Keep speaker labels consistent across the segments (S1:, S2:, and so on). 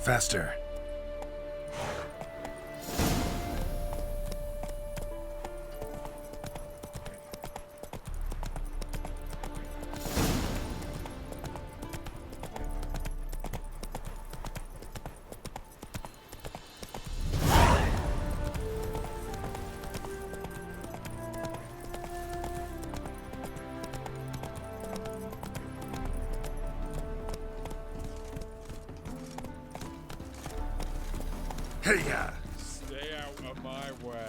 S1: Faster. Hey-ya!
S2: Stay out of my way.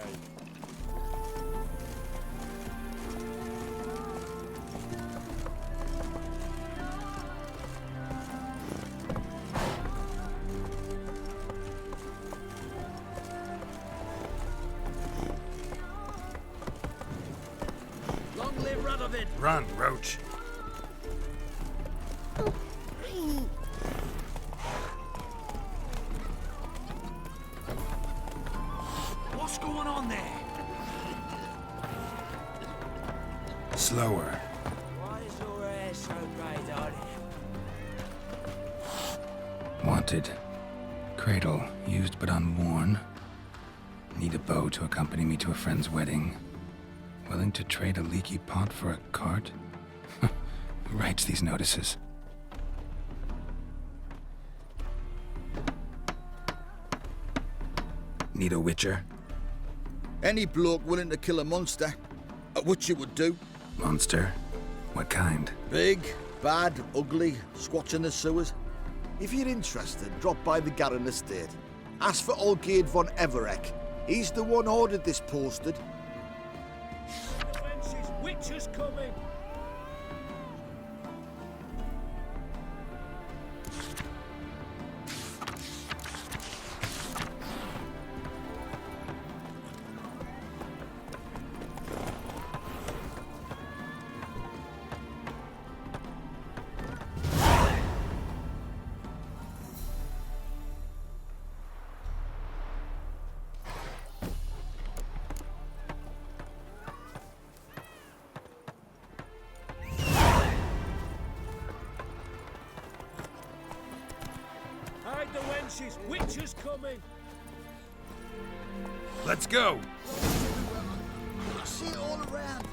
S3: Long live Radovid!
S1: Run, Roach.
S3: What's going on there?
S1: Slower.
S3: Why is your hair so grey, darling?
S1: Wanted. Cradle, used but unworn. Need a bow to accompany me to a friend's wedding. Willing to trade a leaky pot for a cart? Who writes these notices? Need a witcher?
S4: Any bloke willing to kill a monster, which you would do.
S1: Monster? What kind?
S4: Big, bad, ugly, squatch in the sewers. If you're interested, drop by the Garren estate. Ask for Olgierd von Everek. He's the one ordered this posted.
S3: Wenches, witches coming! Hide the wenches, witches coming!
S1: Let's go!
S4: See it all around.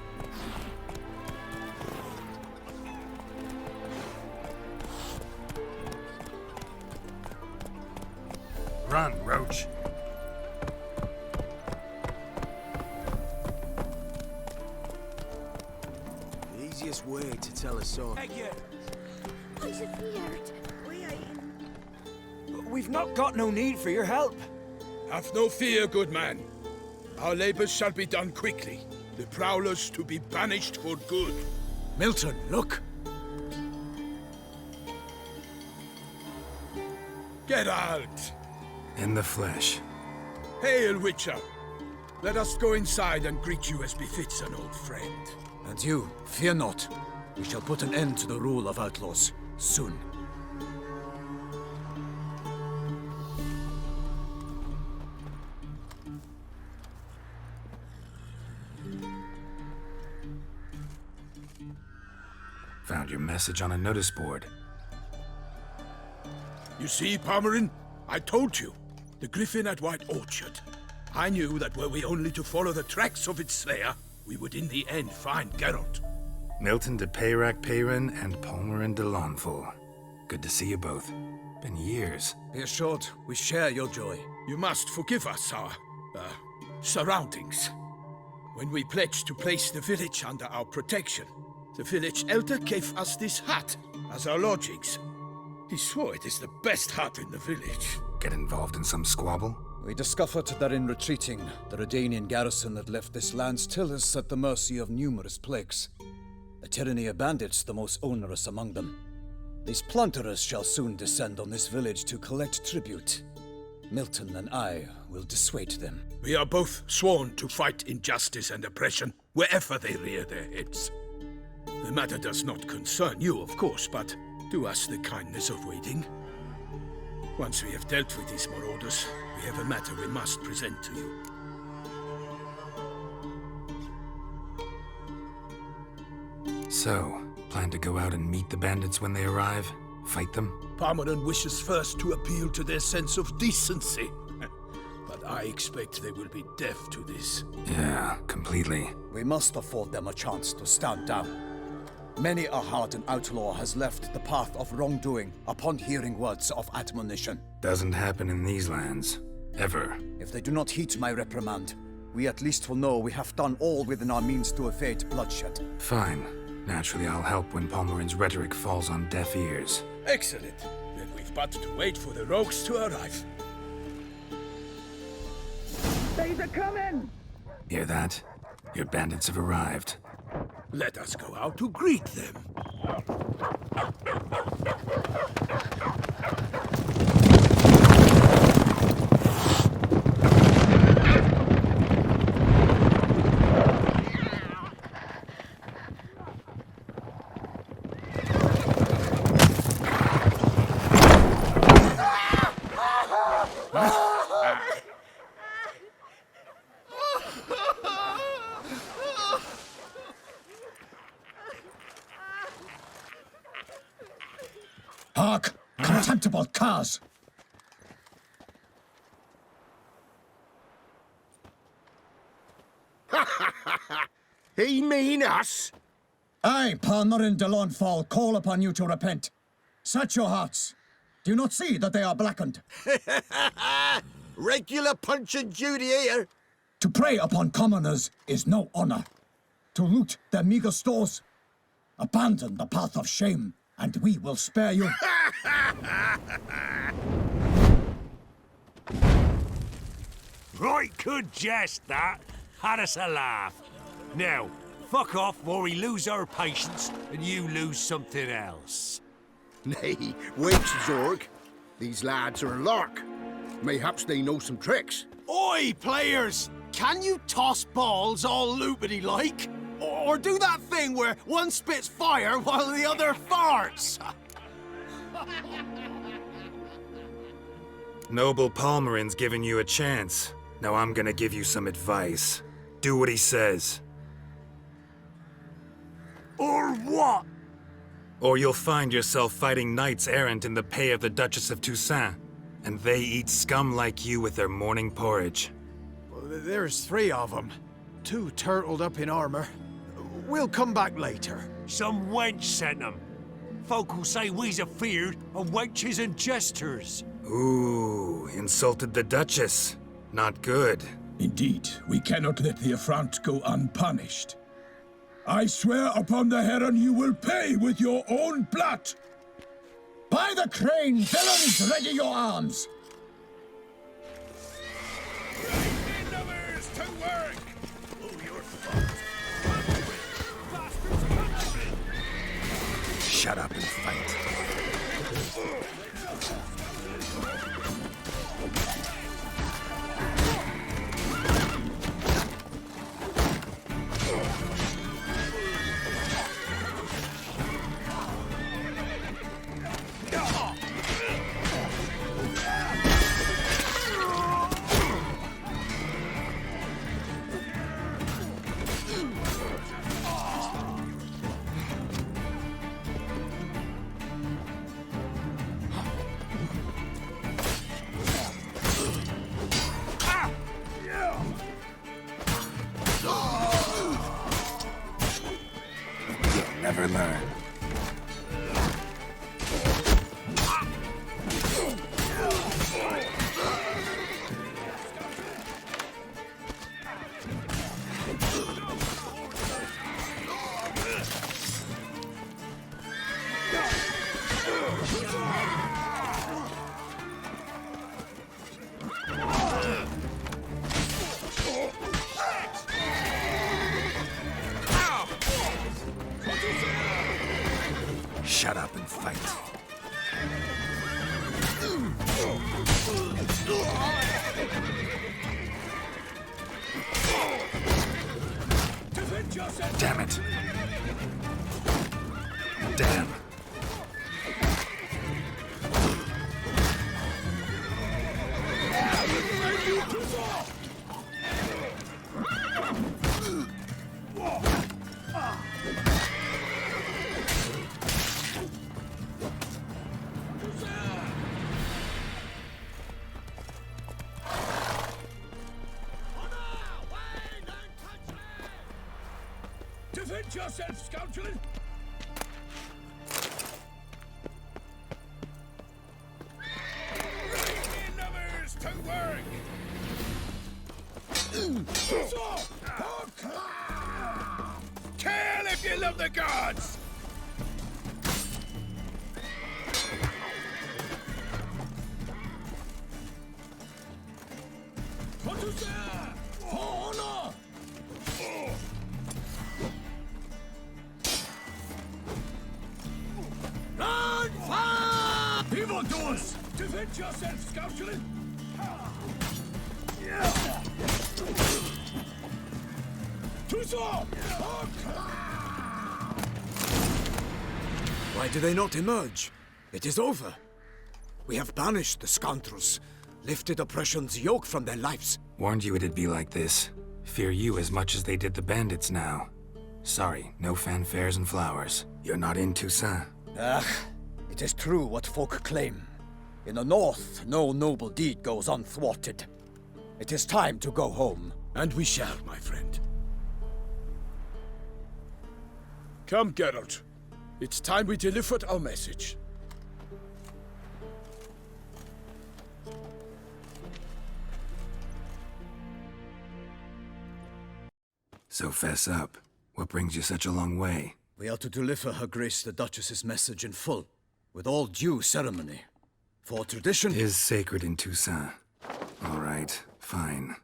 S1: Run, Roach.
S5: The easiest way to tell a song.
S3: Thank you!
S6: I'm scared.
S3: We've not got no need for your help.
S2: Have no fear, good man. Our labors shall be done quickly. The prowlers to be banished for good.
S5: Milton, look!
S2: Geralt!
S1: In the flesh.
S2: Hail, Witcher! Let us go inside and greet you as befits an old friend.
S5: And you, fear not. We shall put an end to the rule of outlaws, soon.
S1: Found your message on a notice board.
S2: You see, Palmerin? I told you. The griffin at White Orchard. I knew that were we only to follow the tracks of its slayer, we would in the end find Geralt.
S1: Milton de Peyrac Peyrin and Palmerin de Lawnful. Good to see you both. Been years.
S5: Be assured, we share your joy.
S2: You must forgive us our, surroundings. When we pledged to place the village under our protection, the village elder gave us this hut as our lodgings. He swore it is the best hut in the village.
S1: Get involved in some squabble?
S5: We discovered that in retreating, the Redanian garrison that left this land still is at the mercy of numerous plagues. A tyranny of bandits, the most onerous among them. These plunderers shall soon descend on this village to collect tribute. Milton and I will dissuade them.
S2: We are both sworn to fight injustice and oppression wherever they rear their heads. The matter does not concern you, of course, but do us the kindness of waiting. Once we have dealt with these marauders, we have a matter we must present to you.
S1: So, plan to go out and meet the bandits when they arrive? Fight them?
S2: Palmerin wishes first to appeal to their sense of decency. But I expect they will be deaf to this.
S1: Yeah, completely.
S5: We must afford them a chance to stand down. Many a hardened outlaw has left the path of wrongdoing upon hearing words of admonition.
S1: Doesn't happen in these lands. Ever.
S5: If they do not heed my reprimand, we at least will know we have done all within our means to evade bloodshed.
S1: Fine. Naturally, I'll help when Palmerin's rhetoric falls on deaf ears.
S2: Excellent. Then we've but to wait for the rogues to arrive.
S1: Hear that? Your bandits have arrived.
S2: Let us go out to greet them.
S5: Hark! Contemptible curs!
S2: He mean us?
S5: I, Palmerin de Launfal, call upon you to repent. Set your hearts. Do you not see that they are blackened?
S4: Regular Punch and Judy here.
S5: To prey upon commoners is no honor. To loot their meager stores, abandon the path of shame, and we will spare you.
S3: Right good jest, that. Had us a laugh. Now, fuck off or we lose our patience and you lose something else.
S7: Nay, wait, Zorg. These lads are a lark. Mayhaps they know some tricks.
S8: Oi, players! Can you toss balls all loopity-like? Or do that thing where one spits fire while the other farts?
S1: Noble Palmerin's given you a chance. Now I'm gonna give you some advice. Do what he says.
S3: Or what?
S1: Or you'll find yourself fighting knights errant in the pay of the Duchess of Toussaint. And they eat scum like you with their morning porridge.
S8: There's 3 of them. 2 turtled up in armor. We'll come back later.
S3: Some wench sent them. Folk will say we's afeard of wenches and jesters.
S1: Ooh, insulted the Duchess. Not good.
S9: Indeed, we cannot let the affront go unpunished. I swear upon the Heron you will pay with your own blood!
S5: By the crane, villains, ready your arms!
S1: Shut up and fight. Never learn. Shut up and fight. Damn it. Damn.
S9: Defend yourself, scoundrel! Bring lovers to work! Kill if you love the gods!
S3: Run, fire!
S9: Evildoers! Defend yourself, scoundrel!
S5: Why do they not emerge? It is over. We have banished the scoundrels, lifted oppression's yoke from their lives.
S1: Warned you it'd be like this. Fear you as much as they did the bandits now. Sorry, no fanfares and flowers. You're not in Toussaint.
S5: It is true what folk claim. In the north, no noble deed goes unthwarted. It is time to go home.
S2: And we shall, my friend. Come, Geralt. It's time we delivered our message.
S1: So fess up. What brings you such a long way?
S5: We are to deliver Her Grace the Duchess's message in full, with all due ceremony. For tradition...
S1: Is sacred in Toussaint. All right, fine.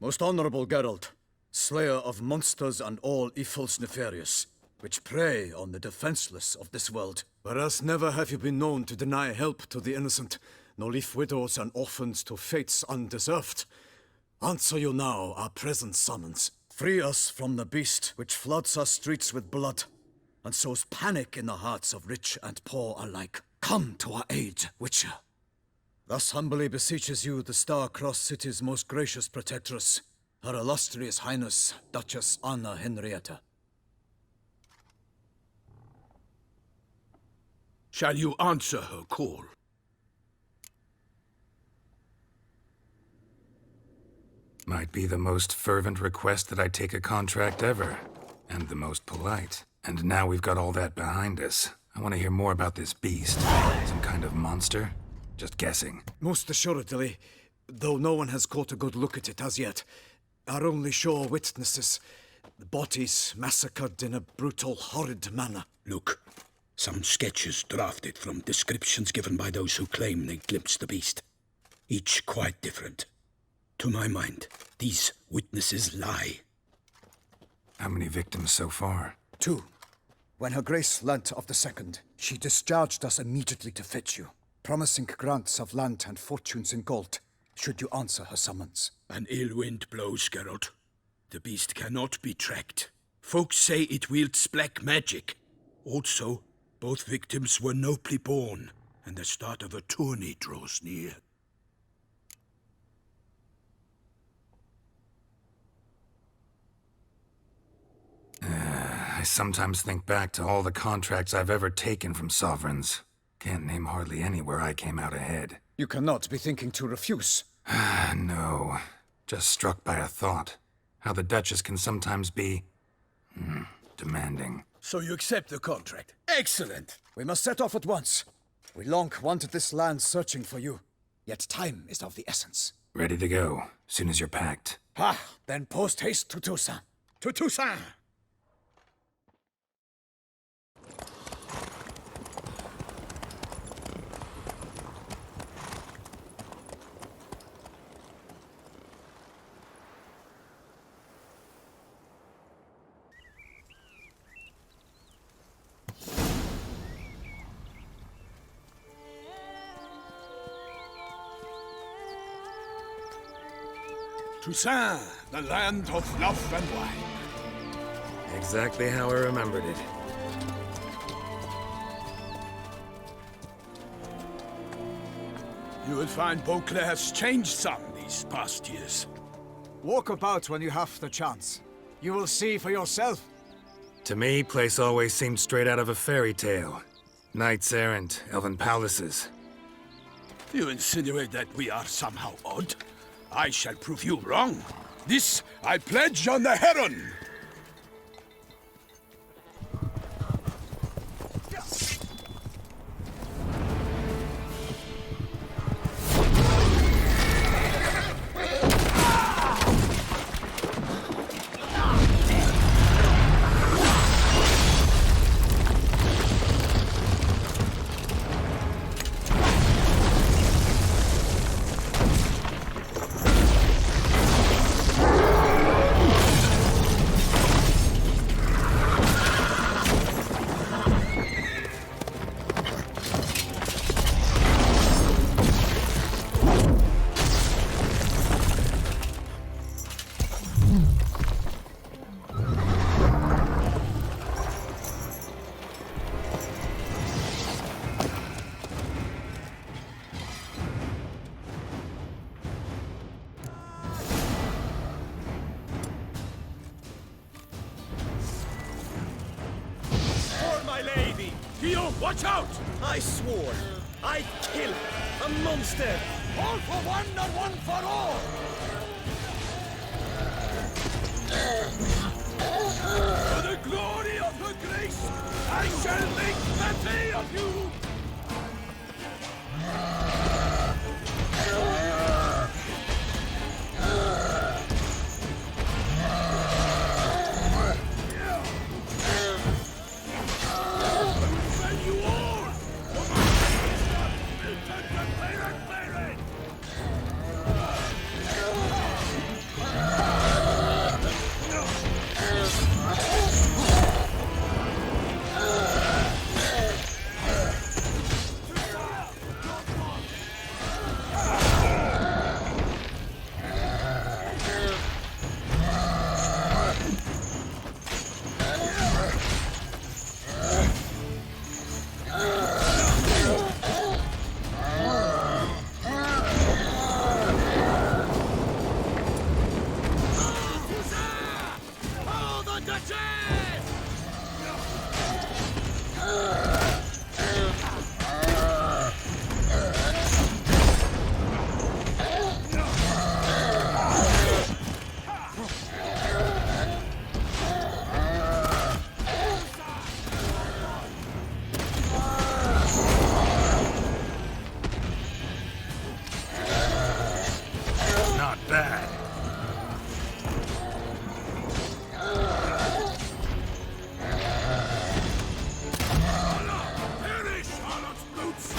S5: Most honorable Geralt, slayer of monsters and all evils nefarious, which prey on the defenseless of this world. Whereas never have you been known to deny help to the innocent, nor leave widows and orphans to fates undeserved. Answer you now our present summons. Free us from the beast which floods our streets with blood, and sows panic in the hearts of rich and poor alike. Come to our aid, Witcher. Thus humbly beseeches you the Star-Crossed City's most gracious protectress, Her Illustrious Highness, Duchess Anna Henrietta.
S2: Shall you answer her call?
S1: Might be the most fervent request that I take a contract ever. And the most polite. And now we've got all that behind us. I want to hear more about this beast. Some kind of monster? Just guessing.
S5: Most assuredly, though no one has caught a good look at it as yet. Our only sure witnesses, the bodies massacred in a brutal, horrid manner.
S2: Look, some sketches drafted from descriptions given by those who claim they glimpsed the beast. Each quite different. To my mind, these witnesses lie.
S1: How many victims so far?
S5: 2. When Her Grace learnt of the second, she discharged us immediately to fetch you, promising grants of land and fortunes in gold, should you answer her summons.
S2: An ill wind blows, Geralt. The beast cannot be tracked. Folks say it wields black magic. Also, both victims were nobly born, and the start of a tourney draws near.
S1: I sometimes think back to all the contracts I've ever taken from sovereigns. Can't name hardly any where I came out ahead.
S5: You cannot be thinking to refuse.
S1: No. Just struck by a thought. How the Duchess can sometimes be... demanding.
S2: So you accept the contract? Excellent!
S5: We must set off at once. We long wanted this land searching for you. Yet time is of the essence.
S1: Ready to go, soon as you're packed.
S5: Then post-haste to Toussaint.
S2: To Toussaint! Toussaint, the land of love and wine.
S1: Exactly how I remembered it.
S2: You will find Beauclair has changed some these past years.
S5: Walk about when you have the chance. You will see for yourself.
S1: To me, place always seemed straight out of a fairy tale. Knights errant, elven palaces.
S2: You insinuate that we are somehow odd? I shall prove you wrong. This I pledge on the Heron! Watch out!
S8: I swore I'd kill a monster.
S2: All for one, not one for all! For the glory of her grace, I shall make plenty of you! When you all!
S1: Not bad.
S2: Perish, Harlot's brutes!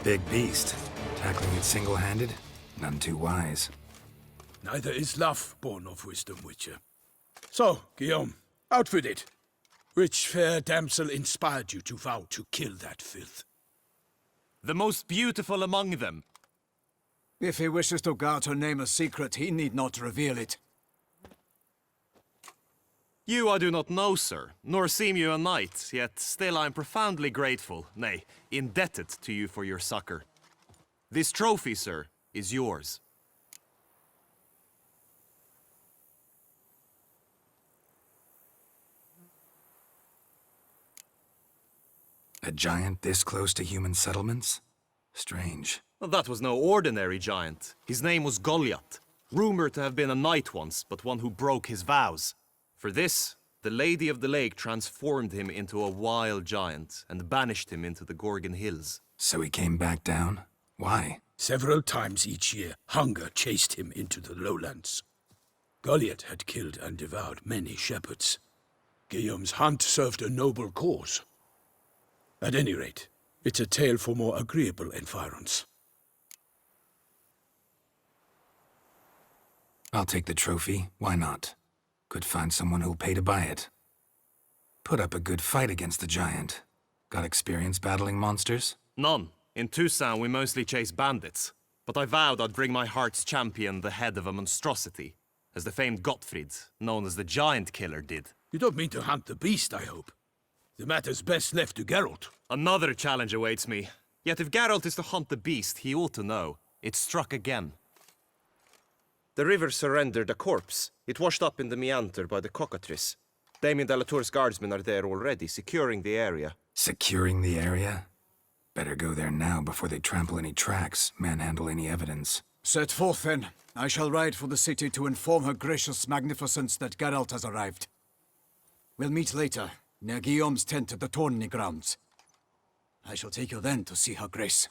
S1: Big beast. Tackling it single-handed? None too wise.
S2: Neither is love born of wisdom, Witcher. So, Guillaume, out with it. Which fair damsel inspired you to vow to kill that filth?
S8: The most beautiful among them.
S5: If he wishes to guard her name a secret, he need not reveal it.
S8: You I do not know, sir, nor seem you a knight, yet still I am profoundly grateful, nay, indebted to you for your succor. This trophy, sir, is yours.
S1: A giant this close to human settlements? Strange.
S8: Well, that was no ordinary giant. His name was Goliath, rumored to have been a knight once, but one who broke his vows. For this, the Lady of the Lake transformed him into a wild giant and banished him into the Gorgon Hills.
S1: So he came back down? Why?
S2: Several times each year, hunger chased him into the lowlands. Goliath had killed and devoured many shepherds. Guillaume's hunt served a noble cause. At any rate, it's a tale for more agreeable environs.
S1: I'll take the trophy. Why not? Could find someone who'll pay to buy it. Put up a good fight against the giant. Got experience battling monsters?
S8: None. In Toussaint, we mostly chase bandits. But I vowed I'd bring my heart's champion the head of a monstrosity, as the famed Gottfried, known as the Giant Killer, did.
S2: You don't mean to hunt the beast, I hope. The matter's best left to Geralt.
S8: Another challenge awaits me. Yet if Geralt is to hunt the beast, he ought to know. It struck again. The river surrendered a corpse. It washed up in the meander by the cockatrice. Damien de la Tour's guardsmen are there already, securing the area.
S1: Securing the area? Better go there now before they trample any tracks, manhandle any evidence.
S5: Set forth, then. I shall ride for the city to inform her gracious magnificence that Geralt has arrived. We'll meet later, near Guillaume's tent at the tourney grounds. I shall take you then to see her grace.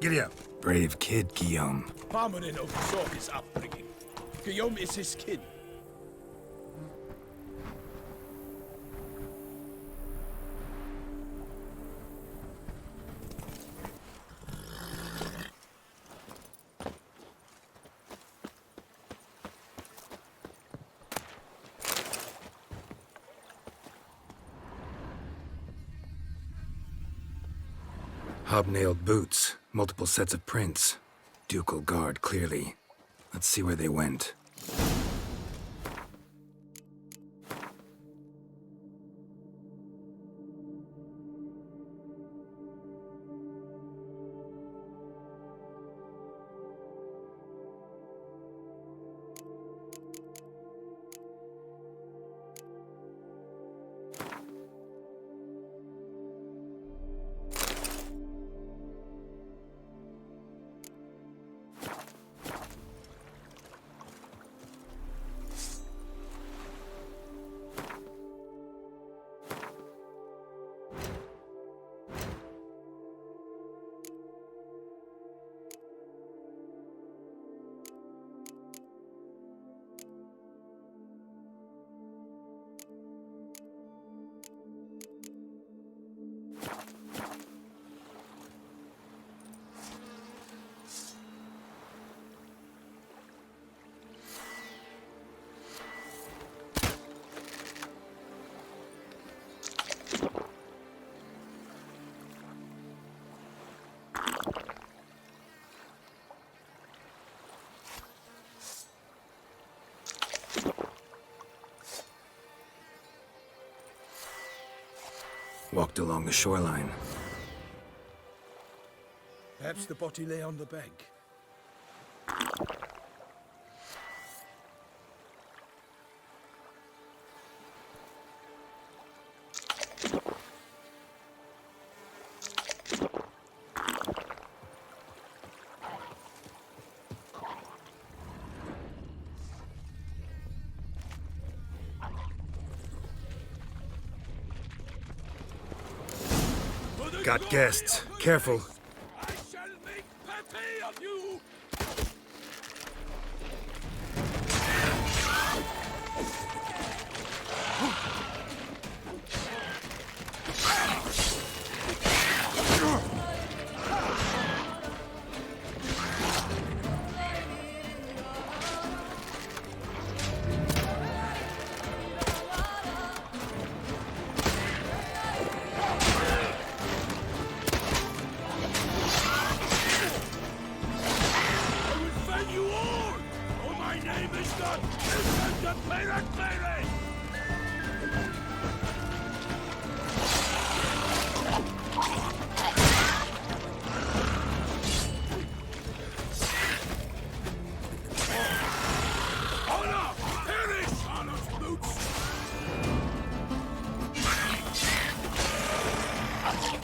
S1: Giddy up. Brave kid, Guillaume.
S2: Parmanin oversaw his upbringing. Guillaume is his kin.
S1: Hobnailed boots, multiple sets of prints. Ducal guard, clearly. Let's see where they went. Walked along the shoreline.
S2: Perhaps the body lay on the bank.
S1: Got guests. Careful.
S2: I shall make pate of you!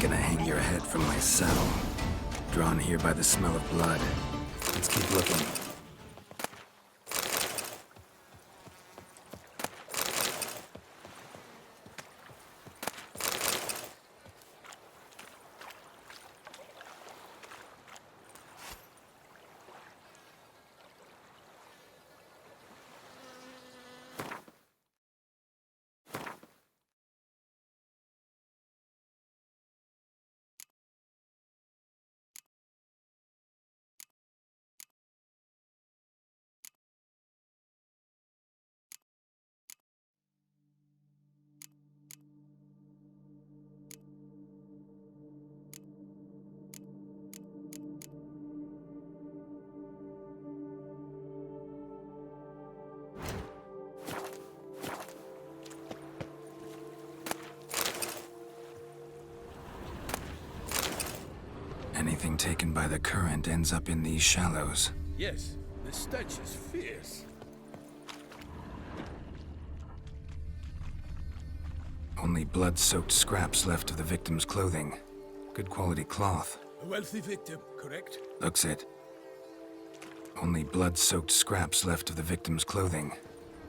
S1: gonna hang your head from my saddle. Drawn here by the smell of blood. Let's keep looking. Anything taken by the current ends up in these shallows.
S2: Yes, the stench is fierce.
S1: Only blood-soaked scraps left of the victim's clothing. Good quality cloth.
S2: A wealthy victim, correct?
S1: Looks it. Only blood-soaked scraps left of the victim's clothing.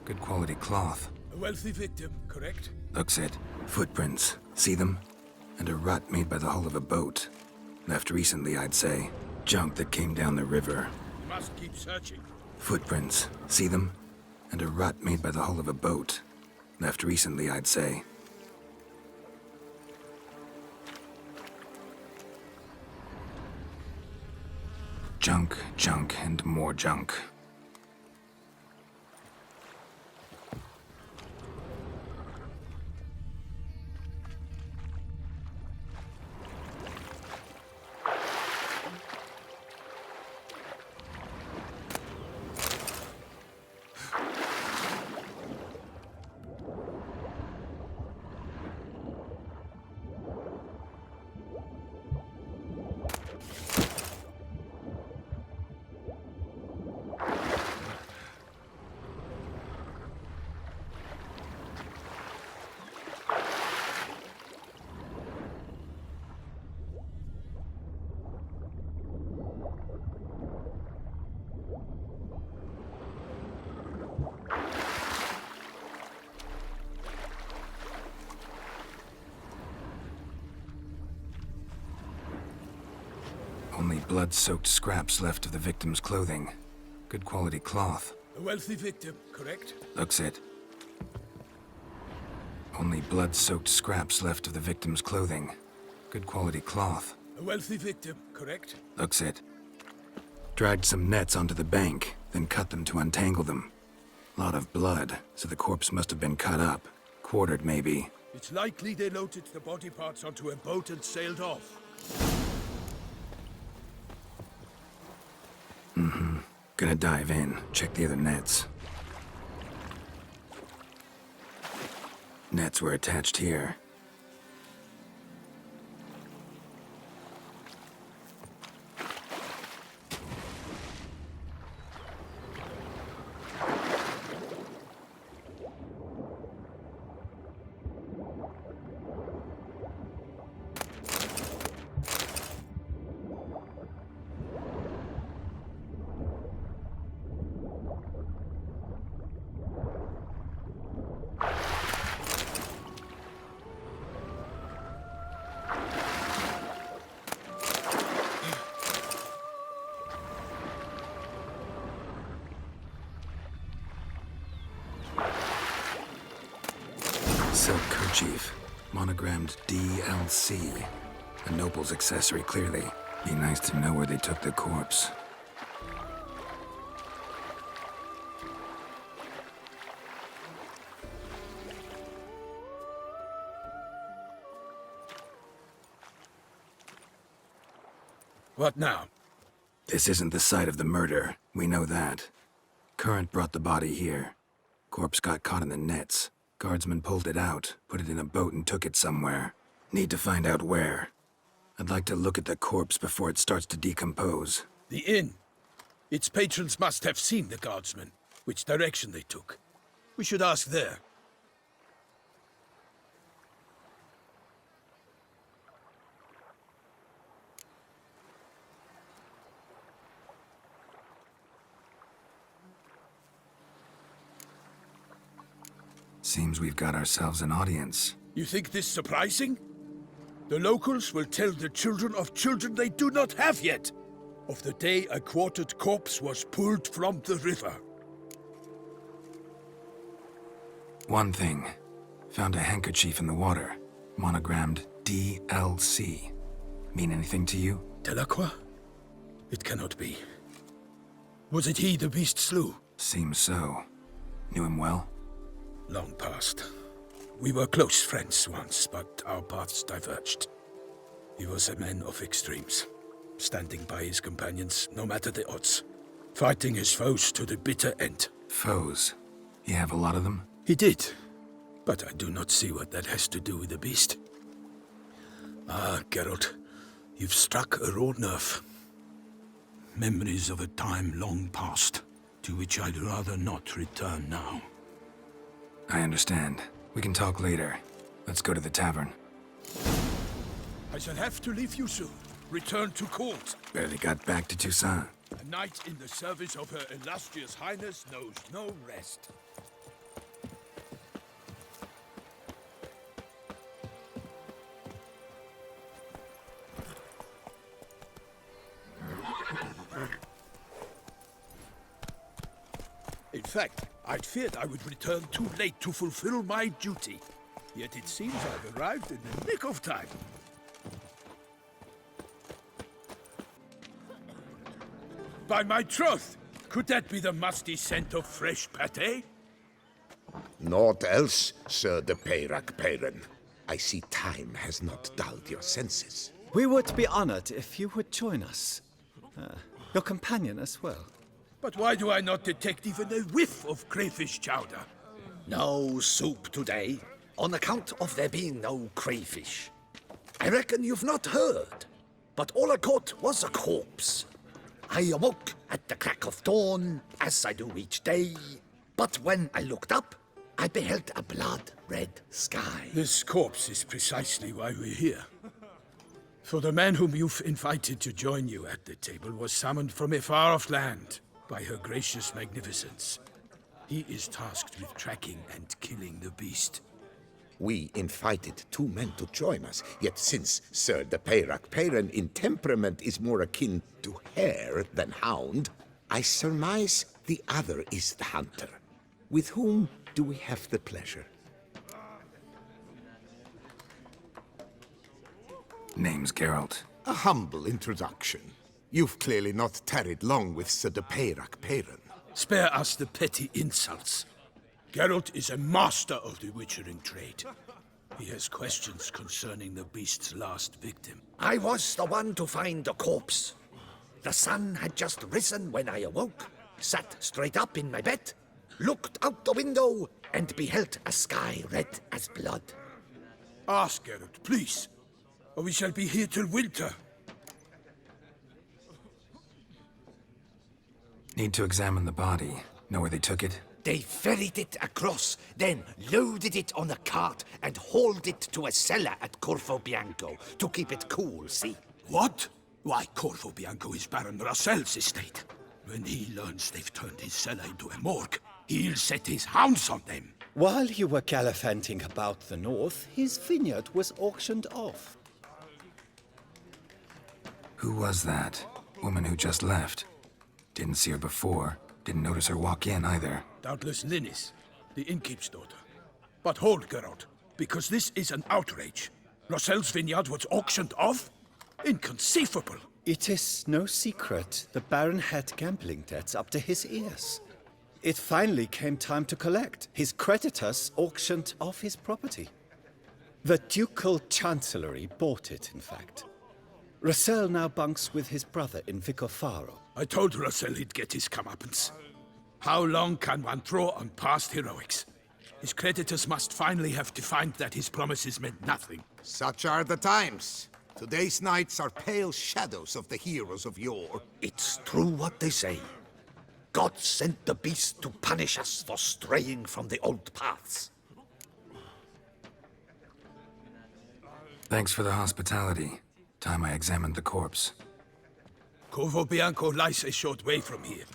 S1: Good quality cloth.
S2: A wealthy victim, correct?
S1: Looks it. Footprints. See them? And a rut made by the hull of a boat. Left recently, I'd say. Junk that came down the river.
S2: We must keep searching.
S1: Footprints. See them? And a rut made by the hull of a boat. Left recently, I'd say. Junk, junk, and more junk. Only blood-soaked scraps left of the victim's clothing. Good quality cloth.
S2: A wealthy victim, correct?
S1: Looks it. Only blood-soaked scraps left of the victim's clothing. Good quality cloth.
S2: A wealthy victim, correct?
S1: Looks it. Dragged some nets onto the bank, then cut them to untangle them. Lot of blood, so the corpse must have been cut up. Quartered, maybe.
S2: It's likely they loaded the body parts onto a boat and sailed off.
S1: Gonna dive in, check the other nets. Nets were attached here. Silk kerchief, monogrammed DLC. A noble's accessory, clearly. Be nice to know where they took the corpse.
S2: What now?
S1: This isn't the site of the murder. We know that. Current brought the body here. Corpse got caught in the nets. Guardsmen pulled it out, put it in a boat and took it somewhere. Need to find out where. I'd like to look at the corpse before it starts to decompose.
S2: The inn. Its patrons must have seen the guardsmen, which direction they took. We should ask there.
S1: Seems we've got ourselves an audience.
S2: You think this surprising? The locals will tell the children of children they do not have yet, of the day a quartered corpse was pulled from the river.
S1: One thing. Found a handkerchief in the water, monogrammed DLC. Mean anything to you?
S2: Delacroix? It cannot be. Was it he the beast slew?
S1: Seems so. Knew him well?
S2: Long past. We were close friends once, but our paths diverged. He was a man of extremes, standing by his companions no matter the odds, fighting his foes to the bitter end.
S1: Foes? You have a lot of them?
S2: He did, but I do not see what that has to do with the beast. Ah, Geralt, you've struck a raw nerve. Memories of a time long past, to which I'd rather not return now.
S1: I understand. We can talk later. Let's go to the tavern.
S2: I shall have to leave you soon. Return to court.
S1: Barely got back to Toussaint.
S2: A knight in the service of Her Illustrious Highness knows no rest. In fact, I'd feared I would return too late to fulfill my duty. Yet it seems I've arrived in the nick of time. By my troth! Could that be the musty scent of fresh pâté?
S10: Naught else, Sir de Peyrac Peyran. I see time has not dulled your senses.
S5: We would be honored if you would join us. Your companion as well.
S2: But why do I not detect even a whiff of crayfish chowder?
S11: No soup today, on account of there being no crayfish. I reckon you've not heard, but all I caught was a corpse. I awoke at the crack of dawn, as I do each day, but when I looked up, I beheld a blood-red sky.
S2: This corpse is precisely why we're here. For the man whom you've invited to join you at the table was summoned from a far-off land by her gracious magnificence. He is tasked with tracking and killing the beast.
S10: We invited two men to join us, yet since Sir de Peyrac Peyran in temperament is more akin to hare than hound, I surmise the other is the hunter. With whom do we have the pleasure?
S1: Name's Geralt.
S10: A humble introduction. You've clearly not tarried long with Sir de Peyrac Peyran.
S2: Spare us the petty insults. Geralt is a master of the witchering trade. He has questions concerning the beast's last victim.
S11: I was the one to find the corpse. The sun had just risen when I awoke, sat straight up in my bed, looked out the window, and beheld a sky red as blood.
S2: Ask Geralt, please, or we shall be here till winter.
S1: Need to examine the body. Know where they took it?
S11: They ferried it across, then loaded it on a cart and hauled it to a cellar at Corvo Bianco to keep it cool, see?
S2: What? Why, Corvo Bianco is Baron Russell's estate. When he learns they've turned his cellar into a morgue, he'll set his hounds on them.
S12: While you were gallivanting about the north, his vineyard was auctioned off.
S1: Who was that? Woman who just left. Didn't see her before. Didn't notice her walk in either.
S2: Doubtless Linnis, the innkeep's daughter. But hold, Geralt, because this is an outrage. Russell's vineyard was auctioned off? Inconceivable.
S12: It is no secret the Baron had gambling debts up to his ears. It finally came time to collect. His creditors auctioned off his property. The Ducal Chancellery bought it, in fact. Russell now bunks with his brother in Vicofaro.
S2: I told Russell he'd get his comeuppance. How long can one throw on past heroics? His creditors must finally have to find that his promises meant nothing.
S10: Such are the times. Today's knights are pale shadows of the heroes of yore.
S11: It's true what they say. God sent the beast to punish us for straying from the old paths.
S1: Thanks for the hospitality. Time I examined the corpse.
S2: Corvo Bianco lies a short way from here,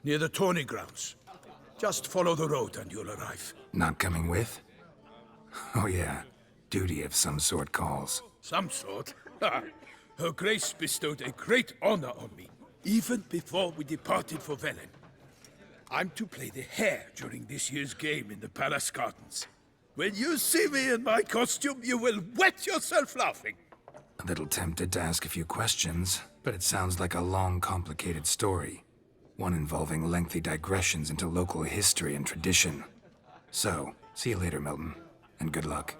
S2: near the tourney grounds. Just follow the road and you'll arrive.
S1: Not coming with? Oh yeah, duty of some sort calls.
S2: Some sort? Her Grace bestowed a great honor on me, even before we departed for Velen. I'm to play the hare during this year's game in the Palace Gardens. When you see me in my costume, you will wet yourself laughing.
S1: A little tempted to ask a few questions, but it sounds like a long, complicated story. One involving lengthy digressions into local history and tradition. So, see you later, Milton, and good luck.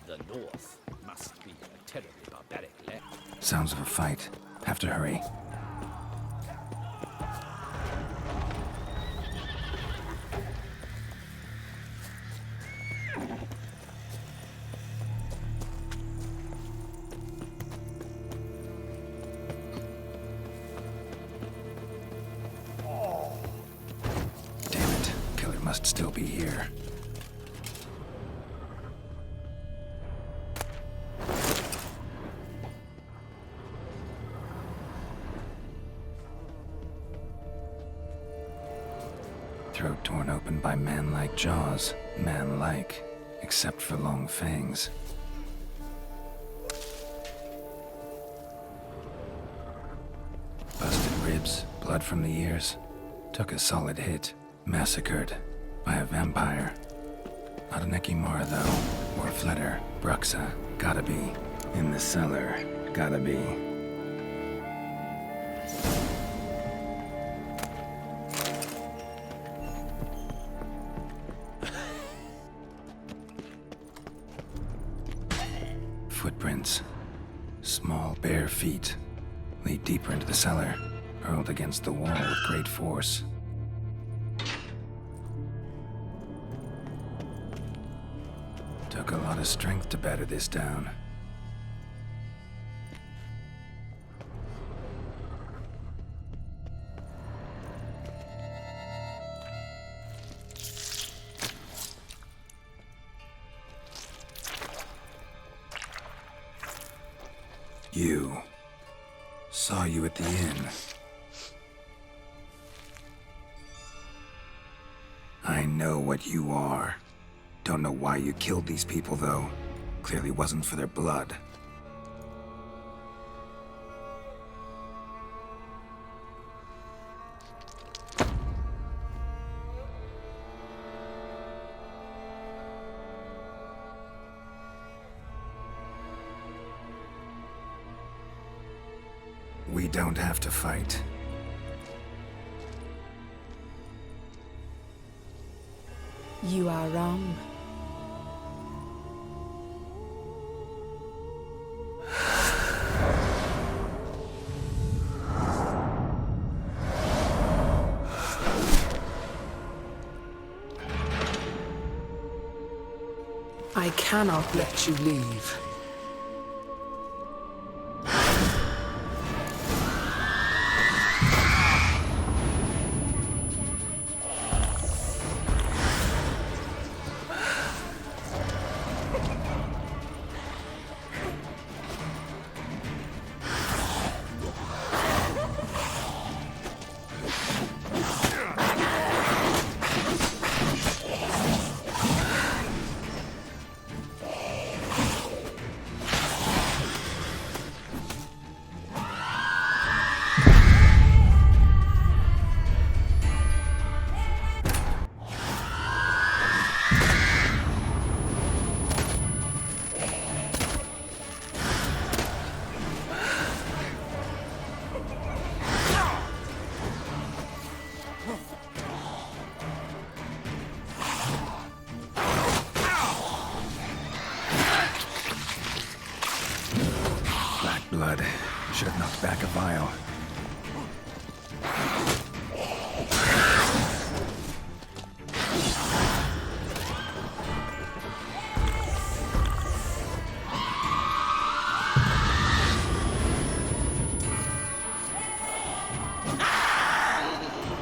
S11: The North must be a terribly barbaric land.
S1: Sounds of a fight. Have to hurry. Damn it. Killer must still be here. Throat torn open by man-like jaws. Man-like, except for long fangs. Busted ribs, blood from the ears. Took a solid hit. Massacred by a vampire. Not an Ekimara, though. Or a Fletter. Bruxa. Gotta be. In the cellar. Gotta be. Footprints. Small, bare feet. Lead deeper into the cellar. Hurled against the wall with great force. Took a lot of strength to batter this down. You. Saw you at the inn. I know what you are. Don't know why you killed these people, though. Clearly wasn't for their blood. We don't have to fight.
S13: You are wrong. I cannot let you leave.
S1: Blood. Should have knocked back a vial.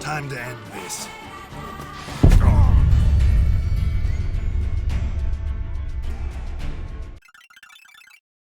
S3: Time to end this.